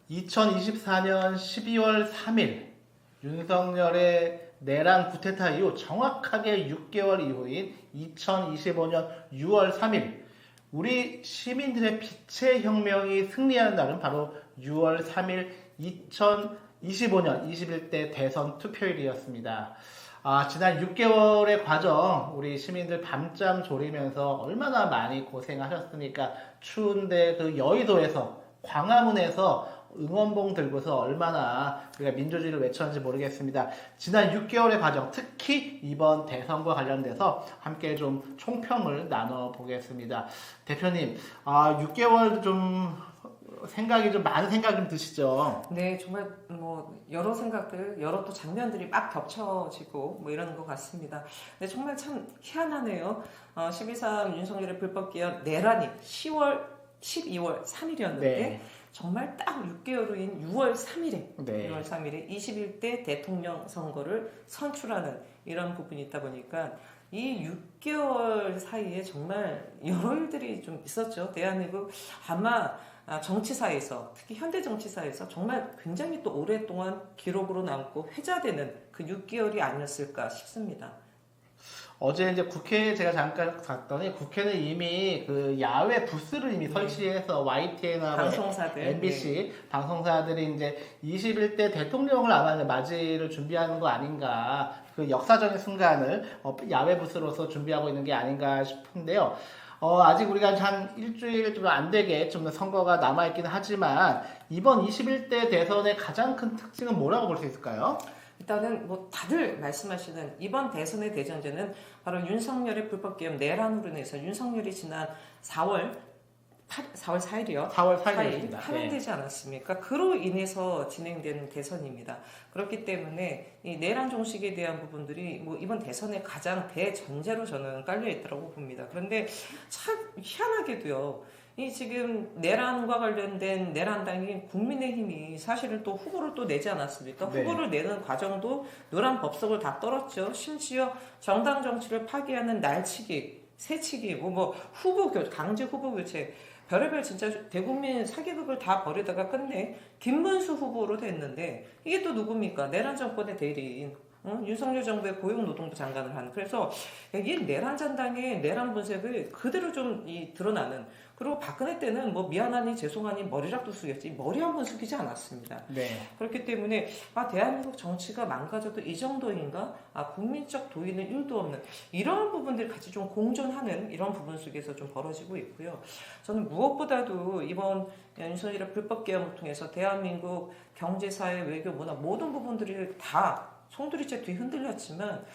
2024년 12월 3일 윤석열의 내란 쿠데타 이후 정확하게 6개월 이후인 2025년 6월 3일 우리 시민들의 빛의 혁명이 승리하는 날은 바로 6월 3일 2025년 21대 대선 투표일이었습니다. 지난 6개월의 과정 우리 시민들 밤잠 졸이면서 얼마나 많이 고생하셨습니까? 추운데 그 여의도에서 광화문에서 응원봉 들고서 얼마나 우리가 민주주의를 외쳤는지 모르겠습니다. 지난 6개월의 과정, 특히 이번 대선과 관련돼서 함께 좀 총평을 나눠보겠습니다. 대표님, 6개월 좀 많은 생각이 좀 드시죠? 네, 정말 여러 생각들, 여러 또 장면들이 막 겹쳐지고 이러는 것 같습니다. 근데 정말 참 희한하네요. 12.3 윤석열의 불법 개혁 내란이 12월 3일이었는데 네. 정말 딱 6개월 후인 6월 3일에 네. 6월 3일에 21대 대통령 선거를 선출하는 이런 부분이 있다 보니까 이 6개월 사이에 정말 여러 일들이 좀 있었죠. 대한민국 아마 정치사에서 특히 현대 정치사에서 정말 굉장히 또 오랫동안 기록으로 남고 회자되는 그 6개월이 아니었을까 싶습니다. 어제 이제 국회에 제가 잠깐 갔더니 국회는 이미 그 야외 부스를 이미 설치해서 YTN하고 방송사들, MBC 방송사들이 이제 21대 대통령을 아마 맞이를 준비하는 거 아닌가, 그 역사적인 순간을 야외 부스로서 준비하고 있는 게 아닌가 싶은데요. 아직 우리가 한 일주일 좀 안 되게 좀 선거가 남아있긴 하지만 이번 21대 대선의 가장 큰 특징은 뭐라고 볼 수 있을까요? 일단은 다들 말씀하시는 이번 대선의 대전제는 바로 윤석열의 불법 개혁 내란으로 인해서 윤석열이 지난 4월 4일이요. 4월 4일입니다. 파면되지 않았습니까? 그로 인해서 진행된 대선입니다. 그렇기 때문에 이 내란 종식에 대한 부분들이 이번 대선의 가장 대전제로 저는 깔려 있다고 봅니다. 그런데 참 희한하게도요. 이 지금 내란과 관련된 내란당인 국민의힘이 사실은 또 후보를 또 내지 않았습니까? 네. 후보를 내는 과정도 노란 법석을 다 떨었죠. 심지어 정당 정치를 파괴하는 날치기, 새치기, 후보 강제 후보 교체, 별의별 진짜 대국민 사기극을 다 벌이다가 끝내 김문수 후보로 됐는데 이게 또 누굽니까? 내란 정권의 대리인. 윤석열 정부의 고용노동부 장관을 한. 그래서 이 내란 잔당의 내란 분색을 그대로 좀 드러나는. 그리고 박근혜 때는 미안하니 죄송하니 머리락도 숙였지 머리 한 번 숙이지 않았습니다. 네. 그렇기 때문에 대한민국 정치가 망가져도 이 정도인가? 국민적 도의는 1도 없는 이런 부분들이 같이 좀 공존하는 이런 부분 속에서 좀 벌어지고 있고요. 저는 무엇보다도 이번 윤석열의 불법 개혁을 통해서 대한민국 경제, 사회, 외교, 문화 모든 부분들이 다 송두리째 뒤 흔들렸지만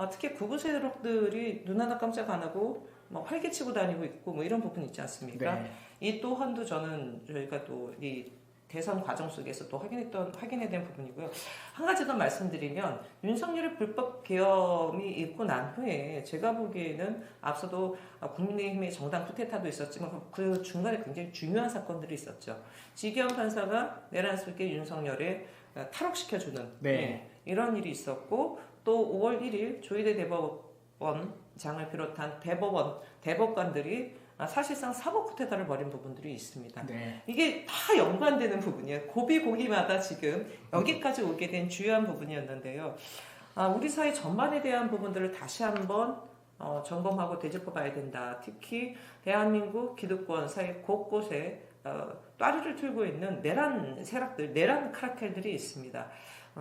특히 구구 세력들이 눈 하나 깜짝 안 하고 활개치고 다니고 있고 이런 부분이 있지 않습니까? 네. 이 또한도 저희가 또 이 대선 과정 속에서 또 확인해야 된 부분이고요. 한 가지 더 말씀드리면 윤석열의 불법 계엄이 있고 난 후에 제가 보기에는 앞서도 국민의힘의 정당 쿠데타도 있었지만 그 중간에 굉장히 중요한 사건들이 있었죠. 지기현 판사가 내란 속에 윤석열을 탈옥시켜주는 이런 일이 있었고 또 5월 1일 조희대 대법원장을 비롯한 대법관들이 사실상 사법 쿠데타를 벌인 부분들이 있습니다. 네. 이게 다 연관되는 부분이에요. 고비고비마다 지금 여기까지 오게 된 주요한 부분이었는데요. 우리 사회 전반에 대한 부분들을 다시 한번 점검하고 되짚어 봐야 된다. 특히 대한민국 기득권 사회 곳곳에 따리를 틀고 있는 내란 세력들, 내란 카르텔들이 있습니다.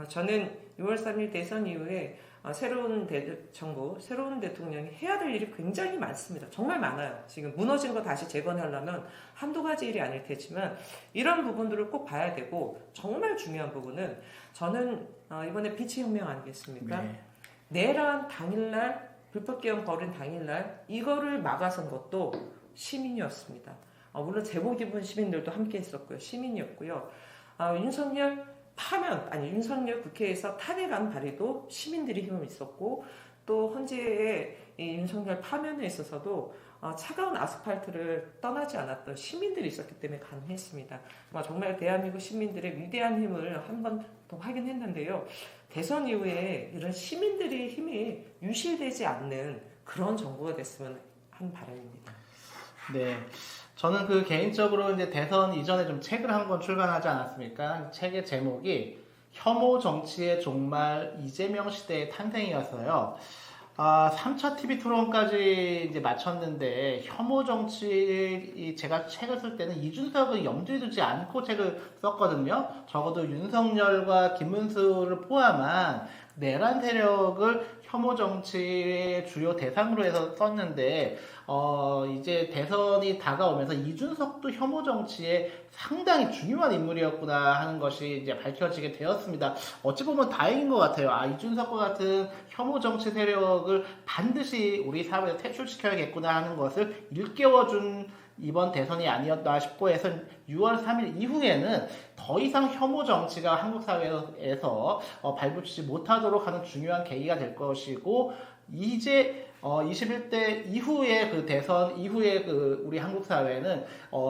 저는 6월 3일 대선 이후에 새로운 정부, 새로운 대통령이 해야 될 일이 굉장히 많습니다. 정말 많아요. 지금 무너진 거 다시 재건하려면 한두 가지 일이 아닐 테지만 이런 부분들을 꼭 봐야 되고 정말 중요한 부분은 저는 이번에 빛의 혁명 아니겠습니까? 네. 내란 당일날, 불법 개헌 벌인 당일날 이거를 막아선 것도 시민이었습니다. 물론 제복 입은 시민들도 함께 했었고요. 시민이었고요. 윤석열 국회에서 탄핵안 발의도 시민들이 힘을 있었고 또 헌재의 윤석열 파면에 있어서도 차가운 아스팔트를 떠나지 않았던 시민들이 있었기 때문에 가능했습니다. 정말 대한민국 시민들의 위대한 힘을 한 번 더 확인했는데요. 대선 이후에 이런 시민들의 힘이 유실되지 않는 그런 정부가 됐으면 하는 바람입니다. 네. 저는 그 개인적으로 이제 대선 이전에 좀 책을 한 권 출간하지 않았습니까? 책의 제목이 혐오 정치의 종말 이재명 시대의 탄생이었어요. 3차 TV 토론까지 이제 마쳤는데 혐오 정치 제가 책을 쓸 때는 이준석을 염두에 두지 않고 책을 썼거든요. 적어도 윤석열과 김문수를 포함한 내란 세력을 혐오 정치의 주요 대상으로 해서 썼는데 이제 대선이 다가오면서 이준석도 혐오 정치에 상당히 중요한 인물이었구나 하는 것이 이제 밝혀지게 되었습니다. 어찌 보면 다행인 것 같아요. 이준석과 같은 혐오 정치 세력을 반드시 우리 사회에 퇴출시켜야겠구나 하는 것을 일깨워준 이번 대선이 아니었나 싶고 해서 6월 3일 이후에는 더 이상 혐오 정치가 한국 사회에서 발붙이지 못하도록 하는 중요한 계기가 될 것이고 이제 21대 이후에 그 대선 이후에 그 우리 한국 사회는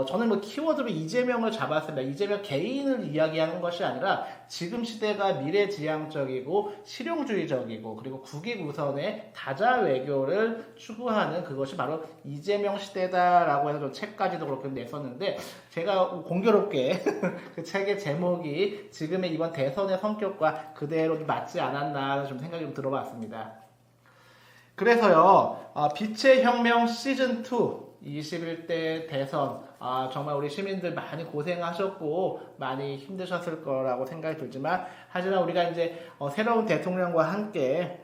저는 뭐 키워드로 이재명을 잡았습니다. 이재명 개인을 이야기하는 것이 아니라 지금 시대가 미래지향적이고 실용주의적이고 그리고 국익 우선의 다자 외교를 추구하는 그것이 바로 이재명 시대다라고 해서 좀 책까지도 그렇게 냈었는데 제가 공교롭게 그 책의 제목이 지금의 이번 대선의 성격과 그대로 맞지 않았나 좀 생각이 좀 들어봤습니다. 그래서요, 빛의 혁명 시즌2 21대 대선 정말 우리 시민들 많이 고생하셨고 많이 힘드셨을 거라고 생각이 들지만 하지만 우리가 이제 새로운 대통령과 함께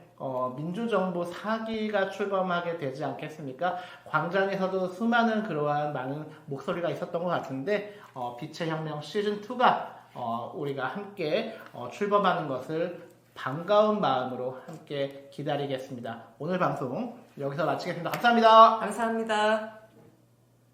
민주정부 4기가 출범하게 되지 않겠습니까? 광장에서도 수많은 그러한 많은 목소리가 있었던 것 같은데 빛의 혁명 시즌2가 우리가 함께 출범하는 것을 반가운 마음으로 함께 기다리겠습니다. 오늘 방송 여기서 마치겠습니다. 감사합니다. 감사합니다.